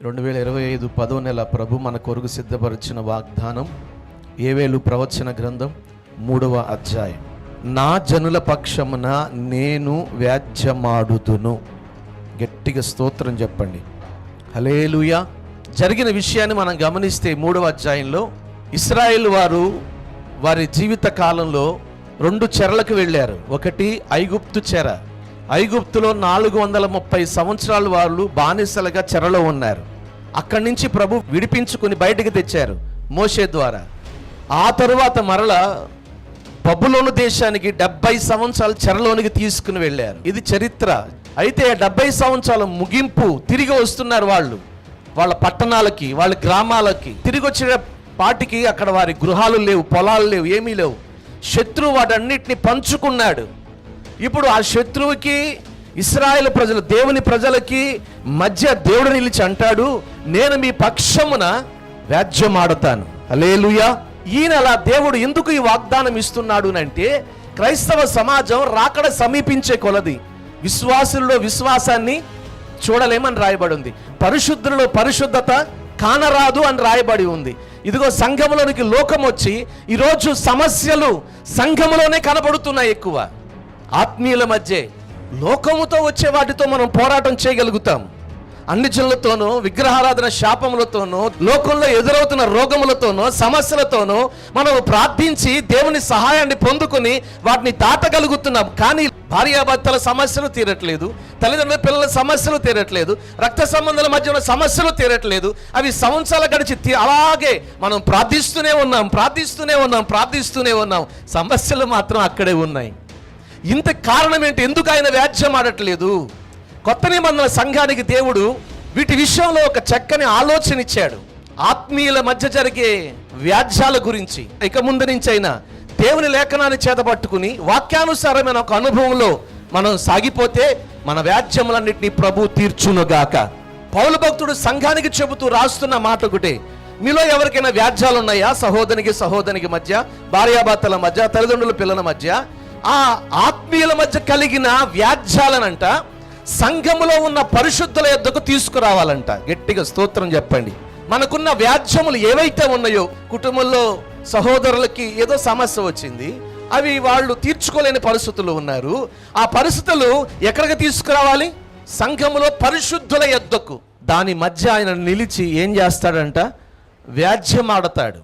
2025 10వ నెల ప్రభు మన కొరకు సిద్ధపరిచిన వాగ్దానం యేవేలు ప్రవచన గ్రంథం 3వ అధ్యాయం. నా జనుల పక్షమున నేను వ్యాజ్యమాడుదును. గట్టిగా స్తోత్రం చెప్పండి. హల్లెలూయా. జరిగిన విషయాన్ని మనం గమనిస్తే 3వ అధ్యాయంలో ఇశ్రాయేలు వారు వారి జీవిత కాలంలో 2 చెరలకు వెళ్ళారు. ఒకటి ఐగుప్తు చెర. ఐగుప్తులో 430 సంవత్సరాలు వాళ్ళు బానిసలుగా చెరలో ఉన్నారు. అక్కడి నుంచి ప్రభు విడిపించుకుని బయటకు తెచ్చారు మోషే ద్వారా. ఆ తరువాత మరల బబులోను దేశానికి 70 సంవత్సరాలు చెరలోనికి తీసుకుని వెళ్ళారు. ఇది చరిత్ర. అయితే 70 సంవత్సరాల ముగింపు తిరిగి వస్తున్నారు వాళ్ళు వాళ్ళ పట్టణాలకి, వాళ్ళ గ్రామాలకి. తిరిగి వచ్చిన పాటికి అక్కడ వారి గృహాలు లేవు, పొలాలు లేవు, ఏమీ లేవు. శత్రువు వాటన్నిటిని పంచుకున్నాడు. ఇప్పుడు ఆ శత్రువుకి ఇశ్రాయేలు ప్రజలు, దేవుని ప్రజలకి మధ్య దేవుడు నిలిచి అంటాడు, నేను మీ పక్షమున వ్యాజ్యమాడతాను. హల్లెలూయా. ఈయన అలా దేవుడు ఎందుకు ఈ వాగ్దానం ఇస్తున్నాడు అంటే, క్రైస్తవ సమాజం రాకడ సమీపించే కొలది విశ్వాసుల్లో విశ్వాసాన్ని చూడలేమని రాయబడి ఉంది. పరిశుద్ధులలో పరిశుద్ధత కానరాదు అని రాయబడి ఉంది. ఇదిగో సంఘములోనికి లోకం వచ్చి ఈరోజు సమస్యలు సంఘములోనే కనబడుతున్నాయి. ఎక్కువ ఆత్మీయుల మధ్య లోకముతో వచ్చే వాటితో మనం పోరాటం చేయగలుగుతాం. అన్ని జనులతోనూ, విగ్రహారాధన శాపములతోనూ, లోకంలో ఎదురవుతున్న రోగములతోనూ, సమస్యలతోనూ మనం ప్రార్థించి దేవుని సహాయాన్ని పొందుకొని వాటిని దాటగలుగుతున్నాం. కానీ భార్యాభర్తల సమస్యలు తీరట్లేదు, తల్లిదండ్రుల పిల్లల సమస్యలు తీరట్లేదు, రక్త సంబంధాల మధ్య ఉన్న సమస్యలు తీరట్లేదు. అవి సంవత్సరాలు గడిచి అలాగే మనం ప్రార్థిస్తూనే ఉన్నాం. సమస్యలు మాత్రం అక్కడే ఉన్నాయి. ఇంత కారణం ఏంటి? ఎందుకు ఆయన వ్యాజ్యం ఆడట్లేదు? కొత్త నిబంధన సంఘానికి దేవుడు వీటి విషయంలో ఒక చక్కని ఆలోచన ఇచ్చాడు. ఆత్మీయుల మధ్య జరిగే వ్యాజ్యాల గురించి ఇక ముందు నుంచి అయినా దేవుని లేఖనాన్ని చేతపట్టుకుని వాక్యానుసారమైన ఒక అనుభవంలో మనం సాగిపోతే మన వ్యాజ్యములన్నింటినీ ప్రభు తీర్చునుగాక. పౌలు భక్తుడు సంఘానికి చెబుతూ రాస్తున్న మాట ఒకటే, మీలో ఎవరికైనా వ్యాజ్యాలు ఉన్నాయా? సహోదరికి మధ్య, భార్యాభర్తల మధ్య, తల్లిదండ్రుల పిల్లల మధ్య, ఆ ఆత్మీయుల మధ్య కలిగిన వ్యాజ్యాలనంట సంఘములో ఉన్న పరిశుద్ధుల యొద్దకు తీసుకురావాలంట. గట్టిగా స్తోత్రం చెప్పండి. మనకున్న వ్యాజ్యములు ఏవైతే ఉన్నాయో, కుటుంబంలో సహోదరులకి ఏదో సమస్య వచ్చింది, అవి వాళ్ళు తీర్చుకోలేని పరిస్థితులు ఉన్నారు. ఆ పరిస్థితులు ఎక్కడికి తీసుకురావాలి? సంఘములో పరిశుద్ధుల యొద్దకు. దాని మధ్య ఆయన నిలిచి ఏం చేస్తాడంట? వ్యాజ్యం ఆడతాడు.